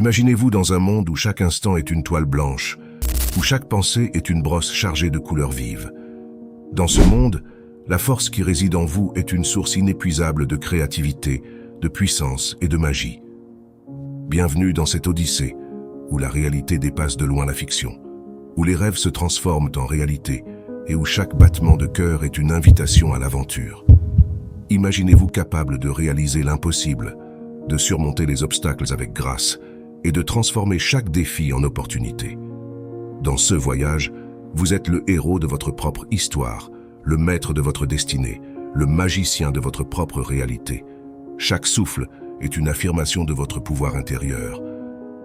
Imaginez-vous dans un monde où chaque instant est une toile blanche, où chaque pensée est une brosse chargée de couleurs vives. Dans ce monde, la force qui réside en vous est une source inépuisable de créativité, de puissance et de magie. Bienvenue dans cette odyssée, où la réalité dépasse de loin la fiction, où les rêves se transforment en réalité et où chaque battement de cœur est une invitation à l'aventure. Imaginez-vous capable de réaliser l'impossible, de surmonter les obstacles avec grâce et de transformer chaque défi en opportunité. Dans ce voyage, vous êtes le héros de votre propre histoire, le maître de votre destinée, le magicien de votre propre réalité. Chaque souffle est une affirmation de votre pouvoir intérieur.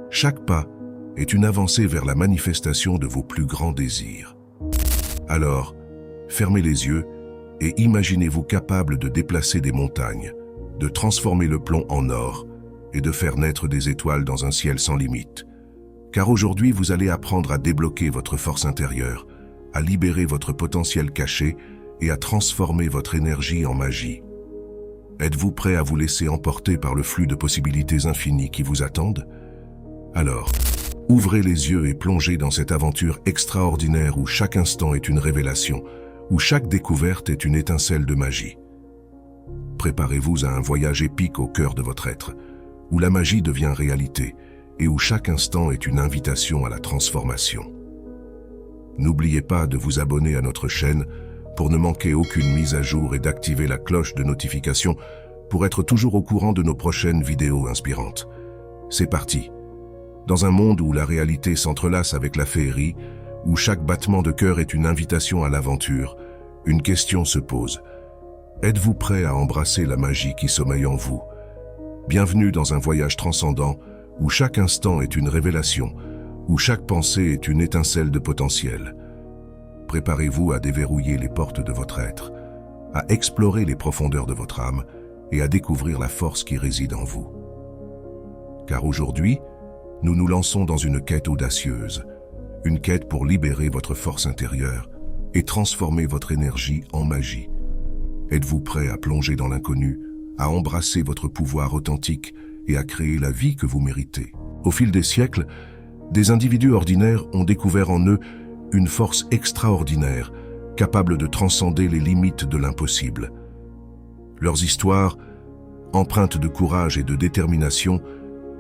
Chaque pas est une avancée vers la manifestation de vos plus grands désirs. Alors, fermez les yeux et imaginez-vous capable de déplacer des montagnes, de transformer le plomb en or et de faire naître des étoiles dans un ciel sans limite. Car aujourd'hui, vous allez apprendre à débloquer votre force intérieure, à libérer votre potentiel caché et à transformer votre énergie en magie. Êtes-vous prêt à vous laisser emporter par le flux de possibilités infinies qui vous attendent? Alors, ouvrez les yeux et plongez dans cette aventure extraordinaire où chaque instant est une révélation, où chaque découverte est une étincelle de magie. Préparez-vous à un voyage épique au cœur de votre être, où la magie devient réalité et où chaque instant est une invitation à la transformation. N'oubliez pas de vous abonner à notre chaîne pour ne manquer aucune mise à jour et d'activer la cloche de notification pour être toujours au courant de nos prochaines vidéos inspirantes. C'est parti! Dans un monde où la réalité s'entrelace avec la féerie, où chaque battement de cœur est une invitation à l'aventure, une question se pose. Êtes-vous prêt à embrasser la magie qui sommeille en vous? Bienvenue dans un voyage transcendant où chaque instant est une révélation, où chaque pensée est une étincelle de potentiel. Préparez-vous à déverrouiller les portes de votre être, à explorer les profondeurs de votre âme et à découvrir la force qui réside en vous. Car aujourd'hui, nous nous lançons dans une quête audacieuse, une quête pour libérer votre force intérieure et transformer votre énergie en magie. Êtes-vous prêt à plonger dans l'inconnu, à embrasser votre pouvoir authentique et à créer la vie que vous méritez? Au fil des siècles, des individus ordinaires ont découvert en eux une force extraordinaire, capable de transcender les limites de l'impossible. Leurs histoires, empreintes de courage et de détermination,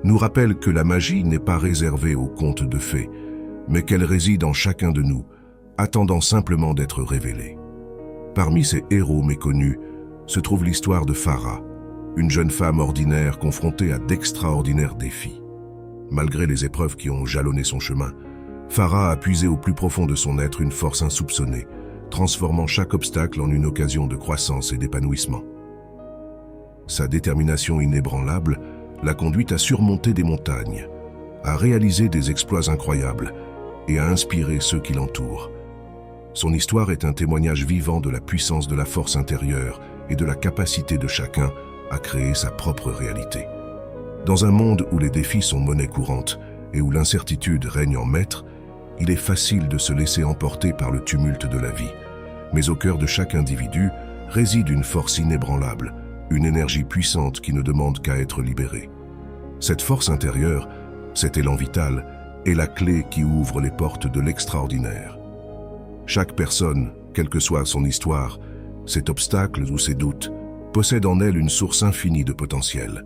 nous rappellent que la magie n'est pas réservée aux contes de fées, mais qu'elle réside en chacun de nous, attendant simplement d'être révélée. Parmi ces héros méconnus se trouve l'histoire de Farah, une jeune femme ordinaire confrontée à d'extraordinaires défis. Malgré les épreuves qui ont jalonné son chemin, Farah a puisé au plus profond de son être une force insoupçonnée, transformant chaque obstacle en une occasion de croissance et d'épanouissement. Sa détermination inébranlable l'a conduite à surmonter des montagnes, à réaliser des exploits incroyables et à inspirer ceux qui l'entourent. Son histoire est un témoignage vivant de la puissance de la force intérieure et de la capacité de chacun à créer sa propre réalité. Dans un monde où les défis sont monnaie courante et où l'incertitude règne en maître, il est facile de se laisser emporter par le tumulte de la vie. Mais au cœur de chaque individu réside une force inébranlable, une énergie puissante qui ne demande qu'à être libérée. Cette force intérieure, cet élan vital, est la clé qui ouvre les portes de l'extraordinaire. Chaque personne, quelle que soit son histoire, ses obstacles ou ses doutes, possède en elle une source infinie de potentiel.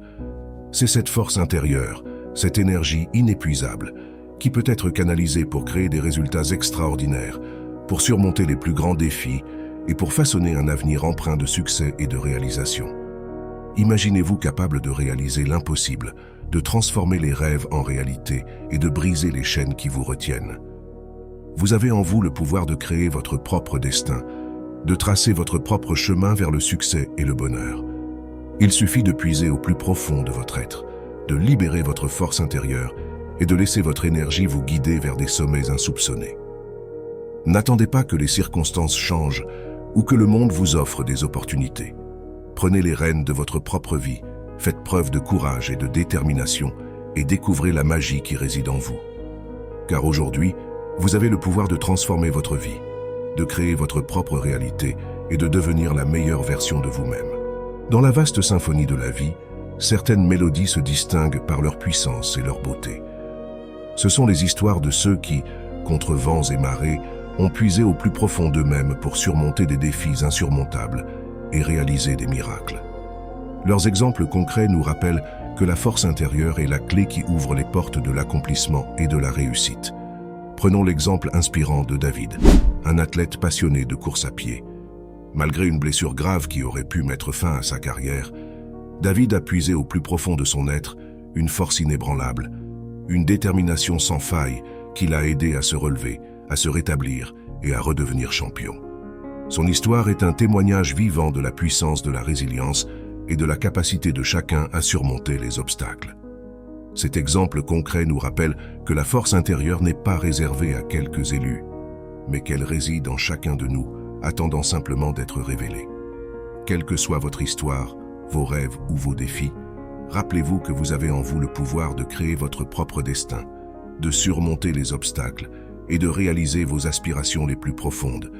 C'est cette force intérieure, cette énergie inépuisable, qui peut être canalisée pour créer des résultats extraordinaires, pour surmonter les plus grands défis et pour façonner un avenir empreint de succès et de réalisation. Imaginez-vous capable de réaliser l'impossible, de transformer les rêves en réalité et de briser les chaînes qui vous retiennent. Vous avez en vous le pouvoir de créer votre propre destin, de tracer votre propre chemin vers le succès et le bonheur. Il suffit de puiser au plus profond de votre être, de libérer votre force intérieure et de laisser votre énergie vous guider vers des sommets insoupçonnés. N'attendez pas que les circonstances changent ou que le monde vous offre des opportunités. Prenez les rênes de votre propre vie, faites preuve de courage et de détermination et découvrez la magie qui réside en vous. Car aujourd'hui, vous avez le pouvoir de transformer votre vie, de créer votre propre réalité et de devenir la meilleure version de vous-même. Dans la vaste symphonie de la vie, certaines mélodies se distinguent par leur puissance et leur beauté. Ce sont les histoires de ceux qui, contre vents et marées, ont puisé au plus profond d'eux-mêmes pour surmonter des défis insurmontables et réaliser des miracles. Leurs exemples concrets nous rappellent que la force intérieure est la clé qui ouvre les portes de l'accomplissement et de la réussite. Prenons l'exemple inspirant de David, un athlète passionné de course à pied. Malgré une blessure grave qui aurait pu mettre fin à sa carrière, David a puisé au plus profond de son être une force inébranlable, une détermination sans faille qui l'a aidé à se relever, à se rétablir et à redevenir champion. Son histoire est un témoignage vivant de la puissance de la résilience et de la capacité de chacun à surmonter les obstacles. Cet exemple concret nous rappelle que la force intérieure n'est pas réservée à quelques élus, mais qu'elle réside en chacun de nous, attendant simplement d'être révélée. Quelle que soit votre histoire, vos rêves ou vos défis, rappelez-vous que vous avez en vous le pouvoir de créer votre propre destin, de surmonter les obstacles et de réaliser vos aspirations les plus profondes.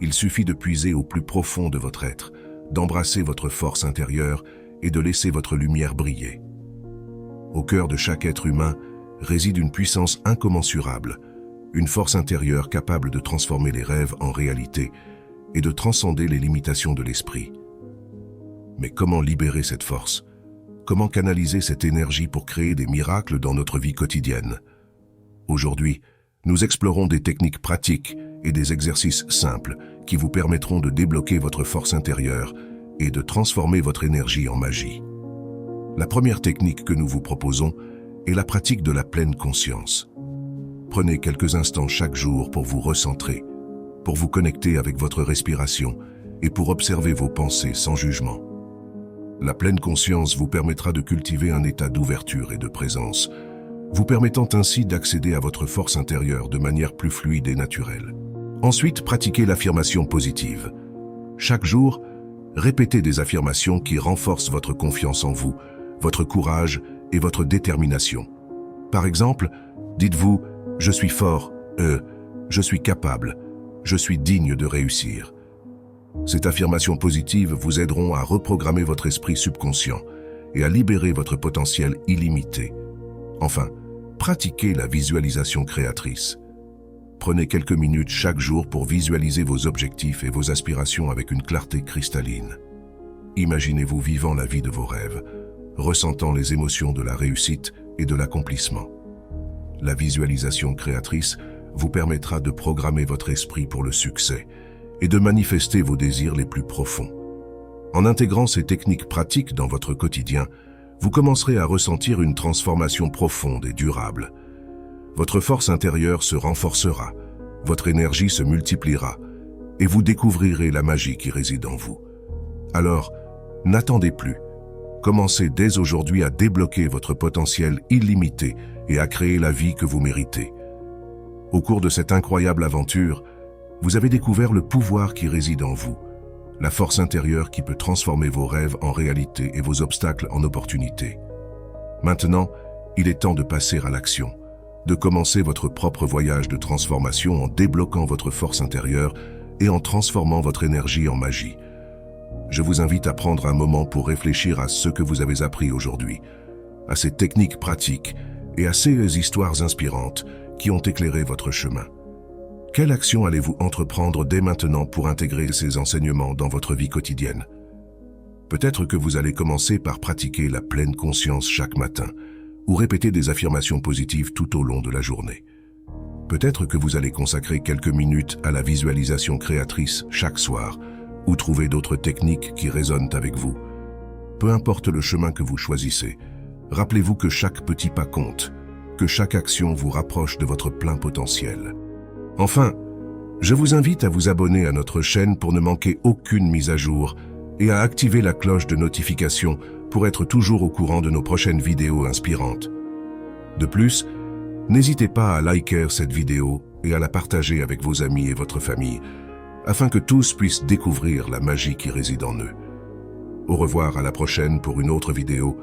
Il suffit de puiser au plus profond de votre être, d'embrasser votre force intérieure et de laisser votre lumière briller. Au cœur de chaque être humain réside une puissance incommensurable, une force intérieure capable de transformer les rêves en réalité et de transcender les limitations de l'esprit. Mais comment libérer cette force? Comment canaliser cette énergie pour créer des miracles dans notre vie quotidienne? Aujourd'hui, nous explorons des techniques pratiques et des exercices simples qui vous permettront de débloquer votre force intérieure et de transformer votre énergie en magie. La première technique que nous vous proposons est la pratique de la pleine conscience. Prenez quelques instants chaque jour pour vous recentrer, pour vous connecter avec votre respiration et pour observer vos pensées sans jugement. La pleine conscience vous permettra de cultiver un état d'ouverture et de présence, vous permettant ainsi d'accéder à votre force intérieure de manière plus fluide et naturelle. Ensuite, pratiquez l'affirmation positive. Chaque jour, répétez des affirmations qui renforcent votre confiance en vous, votre courage et votre détermination. Par exemple, dites-vous « Je suis fort »,« Je suis capable »,« Je suis digne de réussir ». Ces affirmations positives vous aideront à reprogrammer votre esprit subconscient et à libérer votre potentiel illimité. Enfin, pratiquez la visualisation créatrice. Prenez quelques minutes chaque jour pour visualiser vos objectifs et vos aspirations avec une clarté cristalline. Imaginez-vous vivant la vie de vos rêves, ressentant les émotions de la réussite et de l'accomplissement. La visualisation créatrice vous permettra de programmer votre esprit pour le succès et de manifester vos désirs les plus profonds. En intégrant ces techniques pratiques dans votre quotidien, vous commencerez à ressentir une transformation profonde et durable. Votre force intérieure se renforcera, votre énergie se multipliera et vous découvrirez la magie qui réside en vous. Alors, n'attendez plus. Commencez dès aujourd'hui à débloquer votre potentiel illimité et à créer la vie que vous méritez. Au cours de cette incroyable aventure, vous avez découvert le pouvoir qui réside en vous, la force intérieure qui peut transformer vos rêves en réalité et vos obstacles en opportunités. Maintenant, il est temps de passer à l'action, de commencer votre propre voyage de transformation en débloquant votre force intérieure et en transformant votre énergie en magie. Je vous invite à prendre un moment pour réfléchir à ce que vous avez appris aujourd'hui, à ces techniques pratiques et à ces histoires inspirantes qui ont éclairé votre chemin. Quelle action allez-vous entreprendre dès maintenant pour intégrer ces enseignements dans votre vie quotidienne? Peut-être que vous allez commencer par pratiquer la pleine conscience chaque matin ou répéter des affirmations positives tout au long de la journée. Peut-être que vous allez consacrer quelques minutes à la visualisation créatrice chaque soir ou trouver d'autres techniques qui résonnent avec vous. Peu importe le chemin que vous choisissez, rappelez-vous que chaque petit pas compte, que chaque action vous rapproche de votre plein potentiel. Enfin, je vous invite à vous abonner à notre chaîne pour ne manquer aucune mise à jour et à activer la cloche de notification pour être toujours au courant de nos prochaines vidéos inspirantes. De plus, n'hésitez pas à liker cette vidéo et à la partager avec vos amis et votre famille, afin que tous puissent découvrir la magie qui réside en eux. Au revoir, à la prochaine pour une autre vidéo